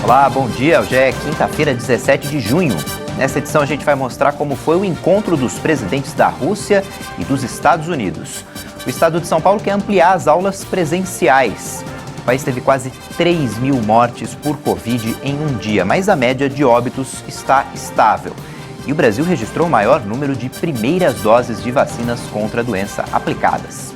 Olá, bom dia. Hoje é quinta-feira, 17 de junho. Nessa edição a gente vai mostrar como foi o encontro dos presidentes da Rússia e dos Estados Unidos. O estado de São Paulo quer ampliar as aulas presenciais. O país teve quase 3 mil mortes por Covid em um dia, mas a média de óbitos está estável. E o Brasil registrou o maior número de primeiras doses de vacinas contra a doença aplicadas.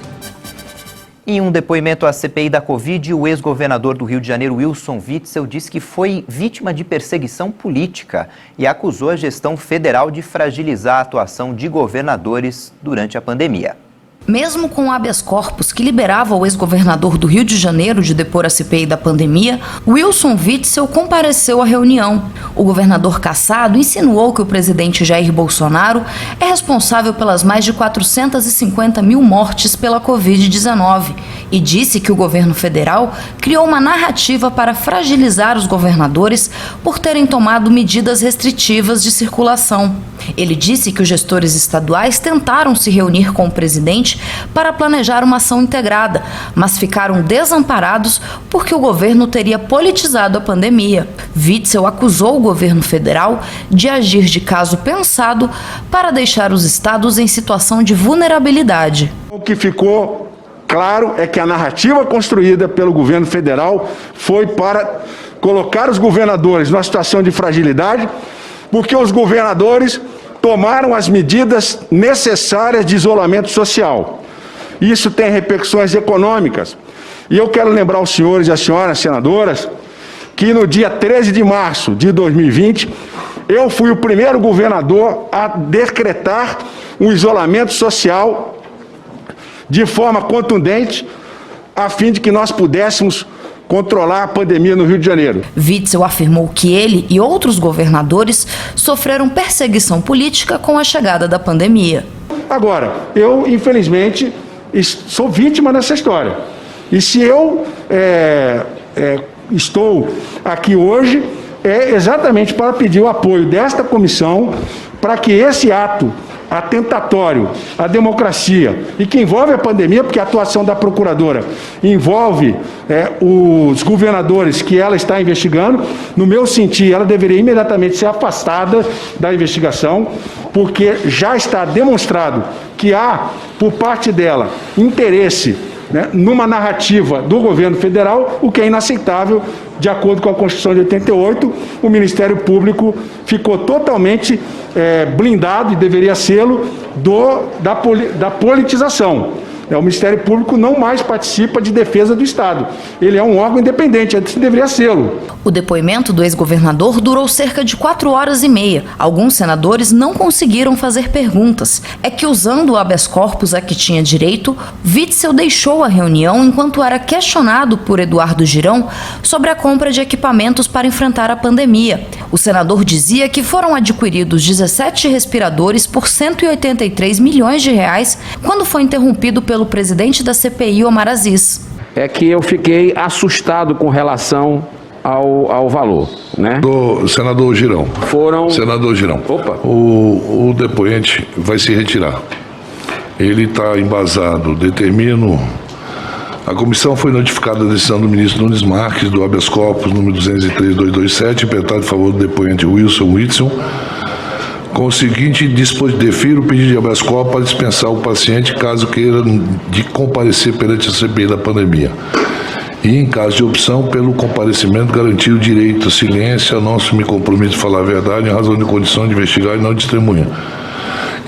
Em um depoimento à CPI da Covid, o ex-governador do Rio de Janeiro, Wilson Witzel, disse que foi vítima de perseguição política e acusou a gestão federal de fragilizar a atuação de governadores durante a pandemia. Mesmo com o habeas corpus que liberava o ex-governador do Rio de Janeiro de depor a CPI da pandemia, Wilson Witzel compareceu à reunião. O governador cassado insinuou que o presidente Jair Bolsonaro é responsável pelas mais de 450 mil mortes pela Covid-19 e disse que o governo federal criou uma narrativa para fragilizar os governadores por terem tomado medidas restritivas de circulação. Ele disse que os gestores estaduais tentaram se reunir com o presidente para planejar uma ação integrada, mas ficaram desamparados porque o governo teria politizado a pandemia. Witzel acusou o governo federal de agir de caso pensado para deixar os estados em situação de vulnerabilidade. O que ficou claro é que a narrativa construída pelo governo federal foi para colocar os governadores numa situação de fragilidade, porque os governadores tomaram as medidas necessárias de isolamento social. Isso tem repercussões econômicas. E eu quero lembrar os senhores e as senhoras senadoras que no dia 13 de março de 2020, eu fui o primeiro governador a decretar um isolamento social de forma contundente, a fim de que nós pudéssemos controlar a pandemia no Rio de Janeiro. Witzel afirmou que ele e outros governadores sofreram perseguição política com a chegada da pandemia. Agora, eu, infelizmente, sou vítima dessa história. E se eu estou aqui hoje, é exatamente para pedir o apoio desta comissão para que esse ato atentatório à democracia e que envolve a pandemia, porque a atuação da procuradora envolve os governadores que ela está investigando, no meu sentir, ela deveria imediatamente ser afastada da investigação, porque já está demonstrado que há, por parte dela, interesse numa narrativa do governo federal, o que é inaceitável. De acordo com a Constituição de 88, o Ministério Público ficou totalmente blindado, e deveria ser-lo, da politização. O Ministério Público não mais participa de defesa do Estado. Ele é um órgão independente, assim deveria ser-lo. O depoimento do ex-governador durou cerca de 4 horas e meia. Alguns senadores não conseguiram fazer perguntas. É que, usando o habeas corpus a que tinha direito, Witzel deixou a reunião enquanto era questionado por Eduardo Girão sobre a compra de equipamentos para enfrentar a pandemia. O senador dizia que foram adquiridos 17 respiradores por 183 milhões de reais quando foi interrompido pelo presidente da CPI, Omar Aziz. É que eu fiquei assustado com relação ao valor, né? Do senador Girão. Senador Girão. Opa. O depoente vai se retirar. Ele está embasado, determino. A comissão foi notificada da decisão do ministro Nunes Marques, do habeas corpus número 203.227, impetrado em favor do depoente Wilson Witzel, com o seguinte dispositivo: defiro o pedido de habeas corpus para dispensar o paciente caso queira de comparecer perante a CPI da pandemia. E, em caso de opção, pelo comparecimento, garantir o direito a silêncio, a não me comprometo a falar a verdade em razão de condição de investigar e não de testemunha.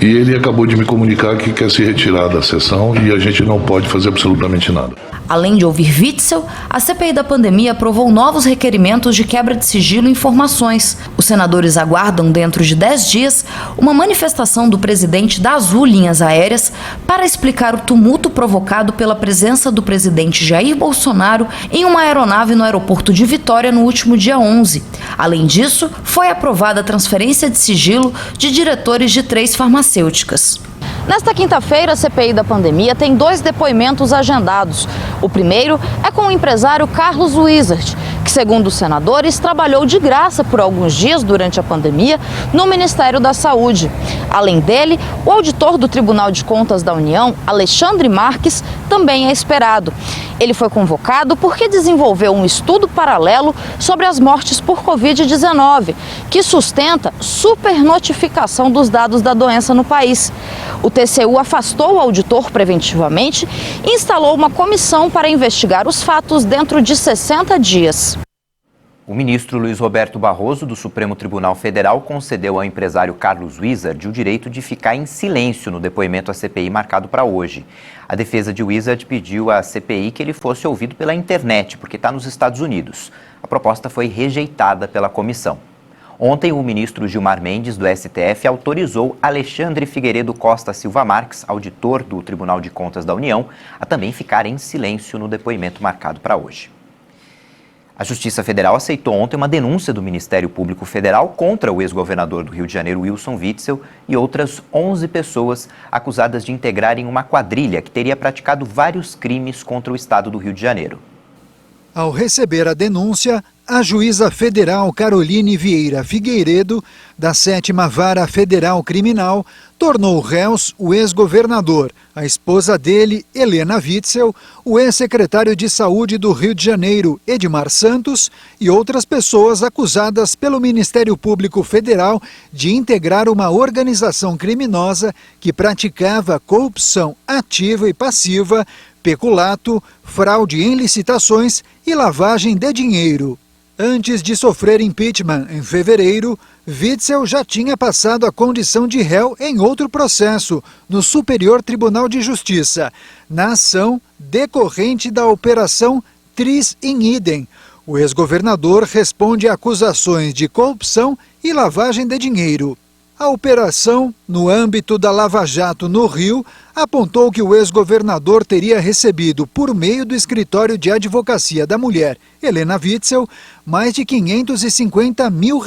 E ele acabou de me comunicar que quer se retirar da sessão e a gente não pode fazer absolutamente nada. Além de ouvir Witzel, a CPI da pandemia aprovou novos requerimentos de quebra de sigilo e informações. Os senadores aguardam, dentro de 10 dias, uma manifestação do presidente da Azul Linhas Aéreas para explicar o tumulto provocado pela presença do presidente Jair Bolsonaro em uma aeronave no aeroporto de Vitória no último dia 11. Além disso, foi aprovada a transferência de sigilo de diretores de 3 farmacêuticas. Nesta quinta-feira, a CPI da pandemia tem 2 depoimentos agendados. O primeiro é com o empresário Carlos Wizard, que, segundo os senadores, trabalhou de graça por alguns dias durante a pandemia no Ministério da Saúde. Além dele, o auditor do Tribunal de Contas da União, Alexandre Marques, também é esperado. Ele foi convocado porque desenvolveu um estudo paralelo sobre as mortes por Covid-19, que sustenta supernotificação dos dados da doença no país. O TCU afastou o auditor preventivamente e instalou uma comissão para investigar os fatos dentro de 60 dias. O ministro Luiz Roberto Barroso, do Supremo Tribunal Federal, concedeu ao empresário Carlos Wizard o direito de ficar em silêncio no depoimento à CPI marcado para hoje. A defesa de Wizard pediu à CPI que ele fosse ouvido pela internet, porque está nos Estados Unidos. A proposta foi rejeitada pela comissão. Ontem, o ministro Gilmar Mendes, do STF, autorizou Alexandre Figueiredo Costa Silva Marques, auditor do Tribunal de Contas da União, a também ficar em silêncio no depoimento marcado para hoje. A Justiça Federal aceitou ontem uma denúncia do Ministério Público Federal contra o ex-governador do Rio de Janeiro, Wilson Witzel, e outras 11 pessoas acusadas de integrarem uma quadrilha que teria praticado vários crimes contra o estado do Rio de Janeiro. Ao receber a denúncia, a juíza federal Caroline Vieira Figueiredo, da 7ª Vara Federal Criminal, tornou réus o ex-governador, a esposa dele, Helena Witzel, o ex-secretário de Saúde do Rio de Janeiro, Edmar Santos, e outras pessoas acusadas pelo Ministério Público Federal de integrar uma organização criminosa que praticava corrupção ativa e passiva, peculato, fraude em licitações e lavagem de dinheiro. Antes de sofrer impeachment em fevereiro, Witzel já tinha passado a condição de réu em outro processo, no Superior Tribunal de Justiça, na ação decorrente da Operação Tris in Idem. O ex-governador responde a acusações de corrupção e lavagem de dinheiro. A operação, no âmbito da Lava Jato no Rio, apontou que o ex-governador teria recebido, por meio do Escritório de Advocacia da Mulher, Helena Witzel, mais de R$550 mil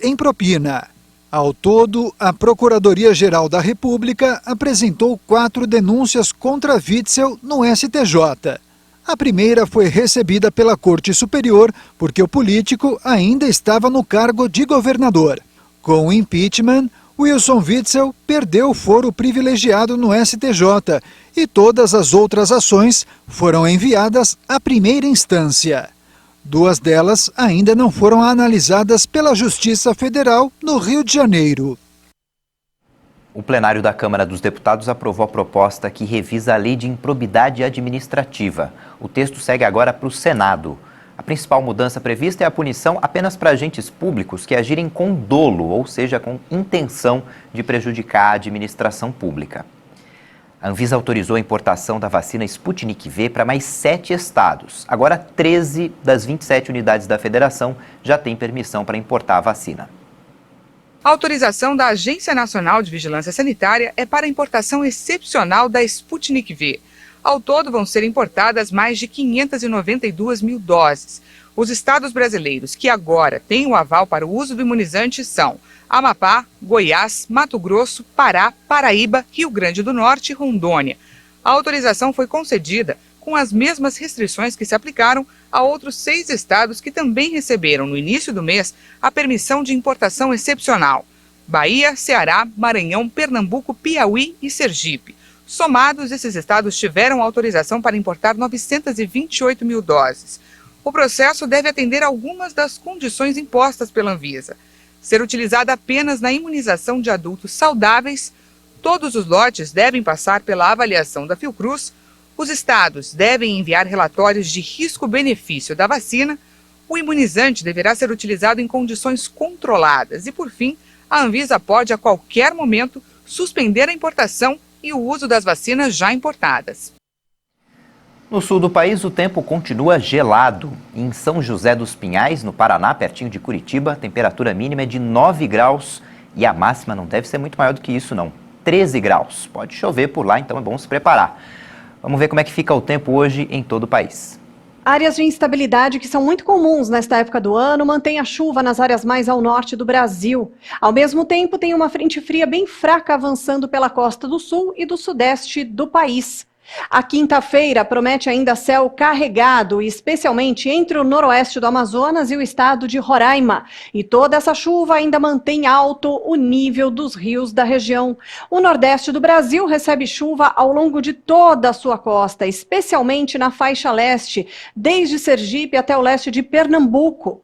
em propina. Ao todo, a Procuradoria-Geral da República apresentou 4 denúncias contra Witzel no STJ. A primeira foi recebida pela Corte Superior porque o político ainda estava no cargo de governador. Com o impeachment, Wilson Witzel perdeu o foro privilegiado no STJ e todas as outras ações foram enviadas à primeira instância. 2 delas ainda não foram analisadas pela Justiça Federal no Rio de Janeiro. O plenário da Câmara dos Deputados aprovou a proposta que revisa a Lei de Improbidade Administrativa. O texto segue agora para o Senado. A principal mudança prevista é a punição apenas para agentes públicos que agirem com dolo, ou seja, com intenção de prejudicar a administração pública. A Anvisa autorizou a importação da vacina Sputnik V para mais 7 estados. Agora, 13 das 27 unidades da federação já têm permissão para importar a vacina. A autorização da Agência Nacional de Vigilância Sanitária é para a importação excepcional da Sputnik V. Ao todo, vão ser importadas mais de 592 mil doses. Os estados brasileiros que agora têm o aval para o uso do imunizante são Amapá, Goiás, Mato Grosso, Pará, Paraíba, Rio Grande do Norte e Rondônia. A autorização foi concedida com as mesmas restrições que se aplicaram a outros 6 estados que também receberam, no início do mês, a permissão de importação excepcional: Bahia, Ceará, Maranhão, Pernambuco, Piauí e Sergipe. Somados, esses estados tiveram autorização para importar 928 mil doses. O processo deve atender algumas das condições impostas pela Anvisa. Ser utilizada apenas na imunização de adultos saudáveis, todos os lotes devem passar pela avaliação da Fiocruz, os estados devem enviar relatórios de risco-benefício da vacina, o imunizante deverá ser utilizado em condições controladas e, por fim, a Anvisa pode a qualquer momento suspender a importação e o uso das vacinas já importadas. No sul do país, o tempo continua gelado. Em São José dos Pinhais, no Paraná, pertinho de Curitiba, a temperatura mínima é de 9 graus e a máxima não deve ser muito maior do que isso, não. 13 graus. Pode chover por lá, então é bom se preparar. Vamos ver como é que fica o tempo hoje em todo o país. Áreas de instabilidade que são muito comuns nesta época do ano mantêm a chuva nas áreas mais ao norte do Brasil. Ao mesmo tempo, tem uma frente fria bem fraca avançando pela costa do sul e do sudeste do país. A quinta-feira promete ainda céu carregado, especialmente entre o noroeste do Amazonas e o estado de Roraima. E toda essa chuva ainda mantém alto o nível dos rios da região. O nordeste do Brasil recebe chuva ao longo de toda a sua costa, especialmente na faixa leste, desde Sergipe até o leste de Pernambuco.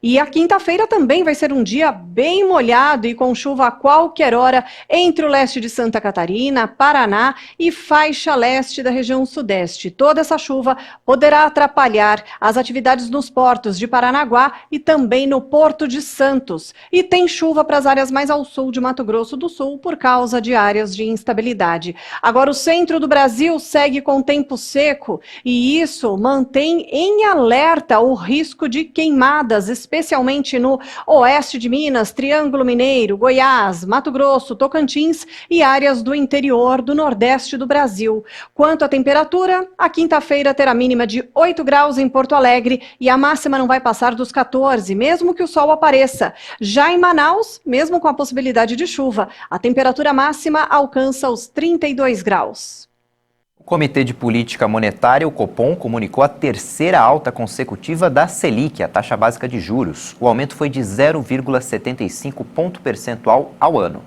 E a quinta-feira também vai ser um dia bem molhado e com chuva a qualquer hora entre o leste de Santa Catarina, Paraná e faixa leste da região sudeste. Toda essa chuva poderá atrapalhar as atividades nos portos de Paranaguá e também no Porto de Santos. E tem chuva para as áreas mais ao sul de Mato Grosso do Sul por causa de áreas de instabilidade. Agora o centro do Brasil segue com tempo seco e isso mantém em alerta o risco de queimadas, especialmente no oeste de Minas, Triângulo Mineiro, Goiás, Mato Grosso, Tocantins e áreas do interior do nordeste do Brasil. Quanto à temperatura, a quinta-feira terá mínima de 8 graus em Porto Alegre e a máxima não vai passar dos 14, mesmo que o sol apareça. Já em Manaus, mesmo com a possibilidade de chuva, a temperatura máxima alcança os 32 graus. O Comitê de Política Monetária, o Copom, comunicou a terceira alta consecutiva da Selic, a taxa básica de juros. O aumento foi de 0,75 ponto percentual ao ano.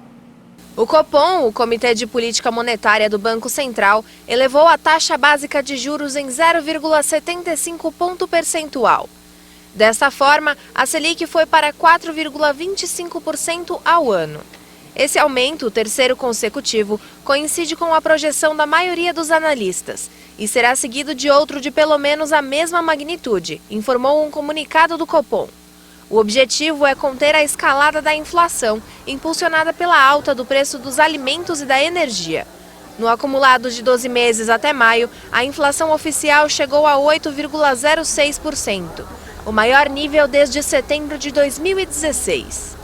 O Copom, o Comitê de Política Monetária do Banco Central, elevou a taxa básica de juros em 0,75 ponto percentual. Desta forma, a Selic foi para 4,25% ao ano. Esse aumento, o terceiro consecutivo, coincide com a projeção da maioria dos analistas e será seguido de outro de pelo menos a mesma magnitude, informou um comunicado do Copom. O objetivo é conter a escalada da inflação, impulsionada pela alta do preço dos alimentos e da energia. No acumulado de 12 meses até maio, a inflação oficial chegou a 8,06%, o maior nível desde setembro de 2016.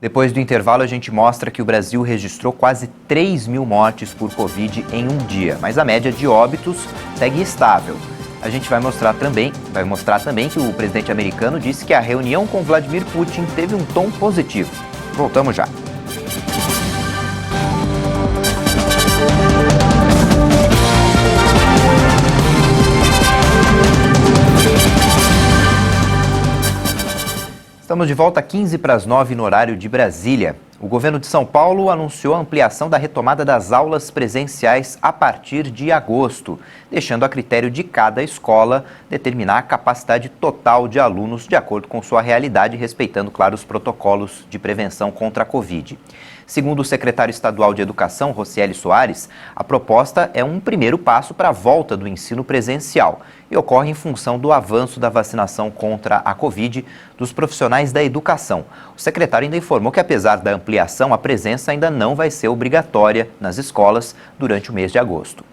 Depois do intervalo, a gente mostra que o Brasil registrou quase 3 mil mortes por Covid em um dia, mas a média de óbitos segue estável. A gente vai mostrar também que o presidente americano disse que a reunião com Vladimir Putin teve um tom positivo. Voltamos já. Estamos de volta 8:45 no horário de Brasília. O governo de São Paulo anunciou a ampliação da retomada das aulas presenciais a partir de agosto, deixando a critério de cada escola determinar a capacidade total de alunos de acordo com sua realidade, respeitando, claro, os protocolos de prevenção contra a Covid. Segundo o secretário estadual de Educação, Rocieli Soares, a proposta é um primeiro passo para a volta do ensino presencial e ocorre em função do avanço da vacinação contra a Covid dos profissionais da educação. O secretário ainda informou que, apesar da ampliação, a presença ainda não vai ser obrigatória nas escolas durante o mês de agosto.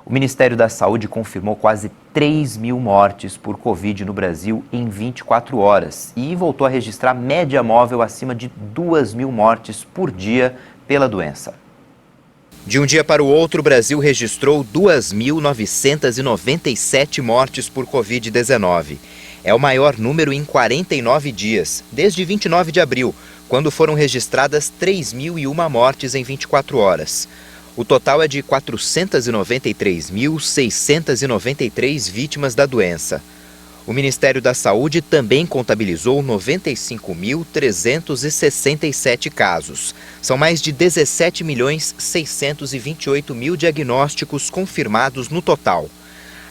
O Ministério da Saúde confirmou quase 3 mil mortes por Covid no Brasil em 24 horas e voltou a registrar média móvel acima de 2 mil mortes por dia pela doença. De um dia para o outro, o Brasil registrou 2.997 mortes por Covid-19. É o maior número em 49 dias, desde 29 de abril, quando foram registradas 3.001 mortes em 24 horas. O total é de 493.693 vítimas da doença. O Ministério da Saúde também contabilizou 95.367 casos. São mais de 17.628.000 diagnósticos confirmados no total.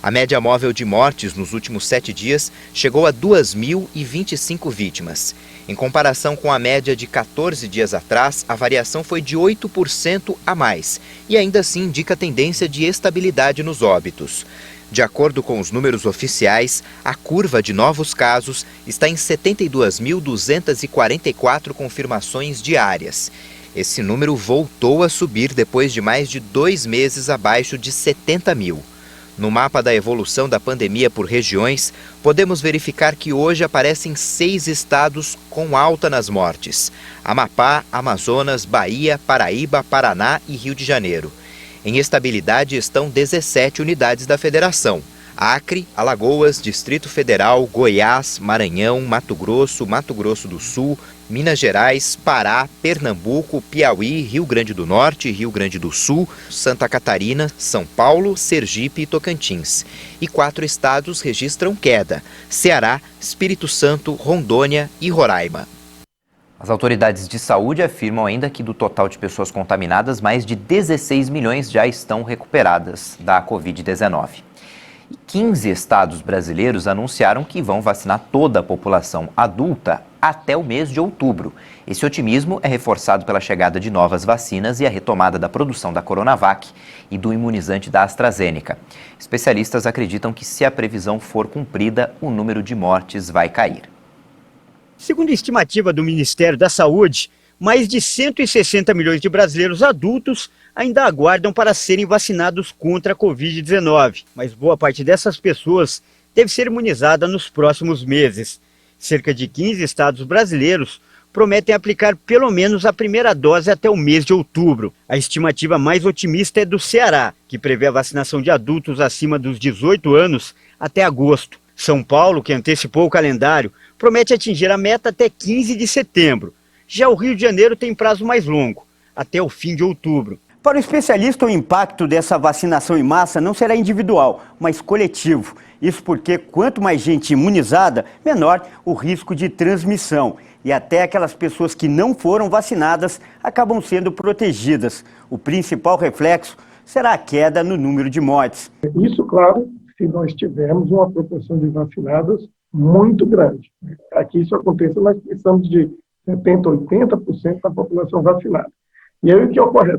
A média móvel de mortes nos últimos 7 dias chegou a 2.025 vítimas. Em comparação com a média de 14 dias atrás, a variação foi de 8% a mais e ainda assim indica tendência de estabilidade nos óbitos. De acordo com os números oficiais, a curva de novos casos está em 72.244 confirmações diárias. Esse número voltou a subir depois de mais de 2 meses abaixo de 70 mil. No mapa da evolução da pandemia por regiões, podemos verificar que hoje aparecem 6 estados com alta nas mortes: Amapá, Amazonas, Bahia, Paraíba, Paraná e Rio de Janeiro. Em estabilidade estão 17 unidades da federação: Acre, Alagoas, Distrito Federal, Goiás, Maranhão, Mato Grosso do Sul, Minas Gerais, Pará, Pernambuco, Piauí, Rio Grande do Norte, Rio Grande do Sul, Santa Catarina, São Paulo, Sergipe e Tocantins. E 4 estados registram queda: Ceará, Espírito Santo, Rondônia e Roraima. As autoridades de saúde afirmam ainda que do total de pessoas contaminadas, mais de 16 milhões já estão recuperadas da Covid-19. 15 estados brasileiros anunciaram que vão vacinar toda a população adulta até o mês de outubro. Esse otimismo é reforçado pela chegada de novas vacinas e a retomada da produção da Coronavac e do imunizante da AstraZeneca. Especialistas acreditam que, se a previsão for cumprida, o número de mortes vai cair. Segundo a estimativa do Ministério da Saúde, mais de 160 milhões de brasileiros adultos ainda aguardam para serem vacinados contra a Covid-19, mas boa parte dessas pessoas deve ser imunizada nos próximos meses. Cerca de 15 estados brasileiros prometem aplicar pelo menos a primeira dose até o mês de outubro. A estimativa mais otimista é do Ceará, que prevê a vacinação de adultos acima dos 18 anos até agosto. São Paulo, que antecipou o calendário, promete atingir a meta até 15 de setembro. Já o Rio de Janeiro tem prazo mais longo, até o fim de outubro. Para o especialista, o impacto dessa vacinação em massa não será individual, mas coletivo. Isso porque quanto mais gente imunizada, menor o risco de transmissão. E até aquelas pessoas que não foram vacinadas acabam sendo protegidas. O principal reflexo será a queda no número de mortes. Isso, claro, se nós tivermos uma proporção de vacinados muito grande. Para que isso aconteça, nós precisamos de 70%, 80% da população vacinada. E aí o que ocorre?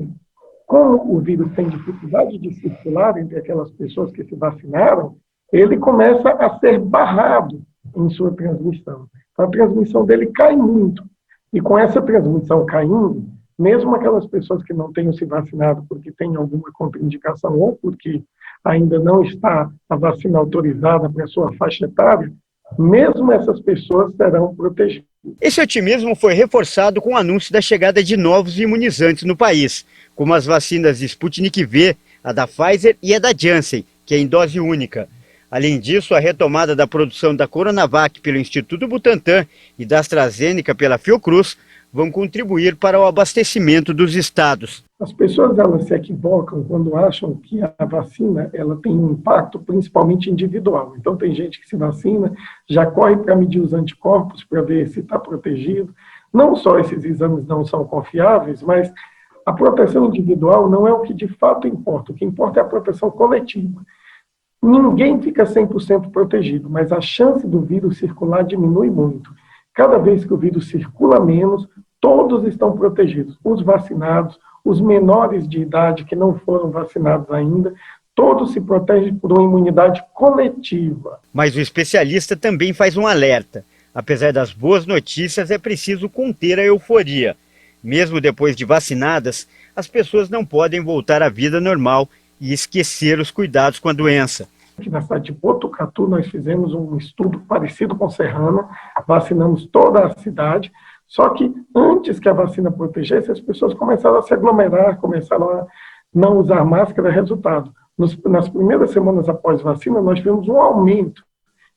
Como o vírus tem dificuldade de circular entre aquelas pessoas que se vacinaram, ele começa a ser barrado em sua transmissão. Então, a transmissão dele cai muito. E com essa transmissão caindo, mesmo aquelas pessoas que não tenham se vacinado porque têm alguma contraindicação ou porque ainda não está a vacina autorizada para a sua faixa etária, mesmo essas pessoas serão protegidas. Esse otimismo foi reforçado com o anúncio da chegada de novos imunizantes no país, como as vacinas Sputnik V, a da Pfizer e a da Janssen, que é em dose única. Além disso, a retomada da produção da Coronavac pelo Instituto Butantan e da AstraZeneca pela Fiocruz vão contribuir para o abastecimento dos estados. As pessoas elas se equivocam quando acham que a vacina ela tem um impacto principalmente individual. Então tem gente que se vacina, já corre para medir os anticorpos para ver se está protegido. Não só esses exames não são confiáveis, mas a proteção individual não é o que de fato importa. O que importa é a proteção coletiva. Ninguém fica 100% protegido, mas a chance do vírus circular diminui muito. Cada vez que o vírus circula menos, todos estão protegidos. Os vacinados, os menores de idade que não foram vacinados ainda, todos se protegem por uma imunidade coletiva. Mas o especialista também faz um alerta. Apesar das boas notícias, é preciso conter a euforia. Mesmo depois de vacinadas, as pessoas não podem voltar à vida normal e esquecer os cuidados com a doença. Aqui na cidade de Botucatu, nós fizemos um estudo parecido com Serrana, vacinamos toda a cidade, só que antes que a vacina protegesse, as pessoas começaram a se aglomerar, começaram a não usar máscara. Resultado, nas primeiras semanas após vacina, nós vimos um aumento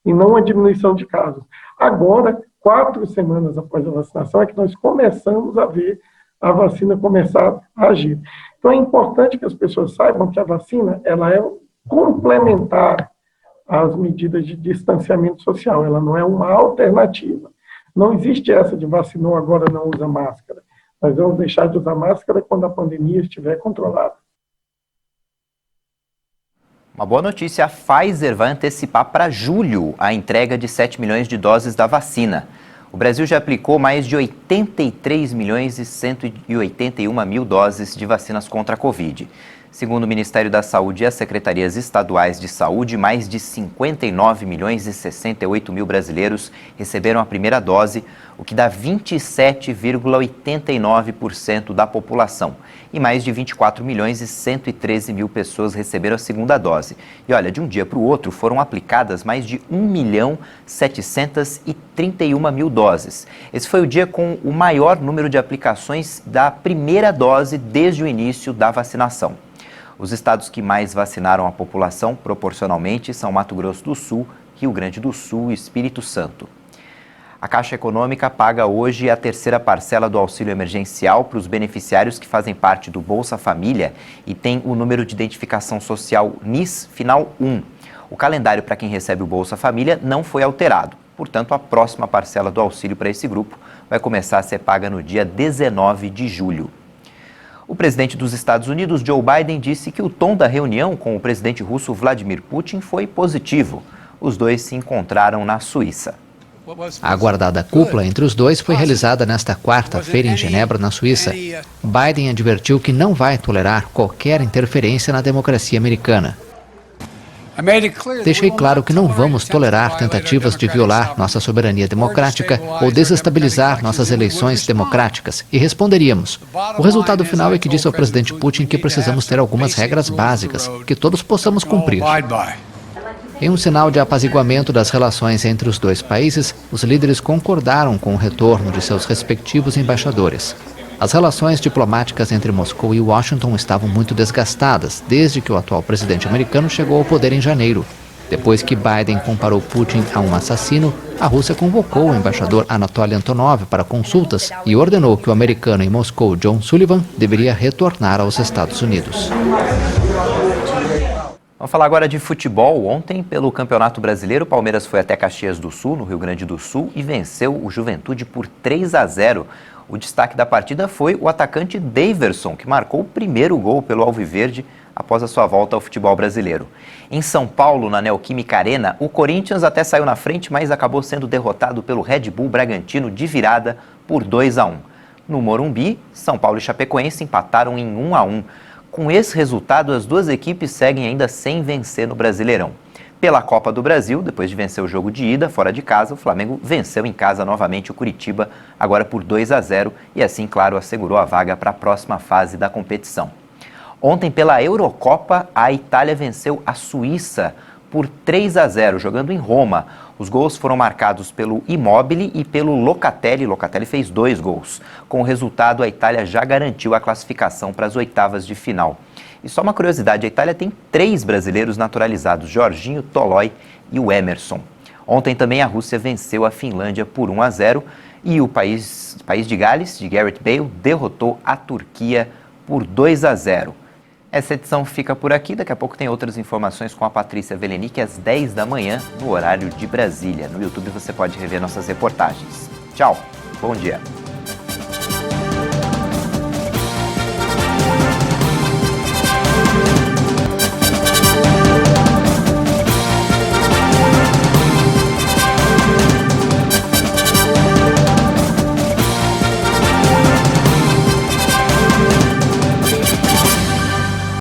e não uma diminuição de casos. Agora, 4 semanas após a vacinação, é que nós começamos a ver a vacina começar a agir. Então é importante que as pessoas saibam que a vacina ela é complementar às medidas de distanciamento social, ela não é uma alternativa. Não existe essa de vacinou, agora não usa máscara. Nós vamos deixar de usar máscara quando a pandemia estiver controlada. Uma boa notícia, a Pfizer vai antecipar para julho a entrega de 7 milhões de doses da vacina. O Brasil já aplicou mais de 83 milhões e 181 mil doses de vacinas contra a Covid. Segundo o Ministério da Saúde e as secretarias estaduais de saúde, mais de 59 milhões e 68 mil brasileiros receberam a primeira dose, o que dá 27,89% da população. E mais de 24 milhões e 113 mil pessoas receberam a segunda dose. E olha, de um dia para o outro foram aplicadas mais de 1.731.000 doses. Esse foi o dia com o maior número de aplicações da primeira dose desde o início da vacinação. Os estados que mais vacinaram a população proporcionalmente são Mato Grosso do Sul, Rio Grande do Sul e Espírito Santo. A Caixa Econômica paga hoje a terceira parcela do auxílio emergencial para os beneficiários que fazem parte do Bolsa Família e têm o número de identificação social NIS final 1. O calendário para quem recebe o Bolsa Família não foi alterado. Portanto, a próxima parcela do auxílio para esse grupo vai começar a ser paga no dia 19 de julho. O presidente dos Estados Unidos, Joe Biden, disse que o tom da reunião com o presidente russo Vladimir Putin foi positivo. Os dois se encontraram na Suíça. A aguardada cúpula entre os dois foi realizada nesta quarta-feira em Genebra, na Suíça. Biden advertiu que não vai tolerar qualquer interferência na democracia americana. Deixei claro que não vamos tolerar tentativas de violar nossa soberania democrática ou desestabilizar nossas eleições democráticas, e responderíamos. O resultado final é que disse ao presidente Putin que precisamos ter algumas regras básicas, que todos possamos cumprir. Em um sinal de apaziguamento das relações entre os dois países, os líderes concordaram com o retorno de seus respectivos embaixadores. As relações diplomáticas entre Moscou e Washington estavam muito desgastadas desde que o atual presidente americano chegou ao poder em janeiro. Depois que Biden comparou Putin a um assassino, a Rússia convocou o embaixador Anatoly Antonov para consultas e ordenou que o americano em Moscou, John Sullivan, deveria retornar aos Estados Unidos. Vamos falar agora de futebol. Ontem, pelo Campeonato Brasileiro, o Palmeiras foi até Caxias do Sul, no Rio Grande do Sul, e venceu o Juventude por 3-0. O destaque da partida foi o atacante Daverson, que marcou o primeiro gol pelo Alviverde após a sua volta ao futebol brasileiro. Em São Paulo, na Neoquímica Arena, o Corinthians até saiu na frente, mas acabou sendo derrotado pelo Red Bull Bragantino de virada por 2-1. No Morumbi, São Paulo e Chapecoense empataram em 1-1. Com esse resultado, as duas equipes seguem ainda sem vencer no Brasileirão. Pela Copa do Brasil, depois de vencer o jogo de ida fora de casa, o Flamengo venceu em casa novamente o Curitiba, agora por 2-0, e assim, claro, assegurou a vaga para a próxima fase da competição. Ontem, pela Eurocopa, a Itália venceu a Suíça por 3-0, jogando em Roma. Os gols foram marcados pelo Immobile e pelo Locatelli. Locatelli fez 2 gols. Com o resultado, a Itália já garantiu a classificação para as oitavas de final. E só uma curiosidade, a Itália tem 3 brasileiros naturalizados, Jorginho, Tolói e o Emerson. Ontem também a Rússia venceu a Finlândia por 1-0 e o país de Gales, de Gareth Bale, derrotou a Turquia por 2-0. Essa edição fica por aqui, daqui a pouco tem outras informações com a Patrícia Velenic às 10 da manhã, no horário de Brasília. No YouTube você pode rever nossas reportagens. Tchau, bom dia.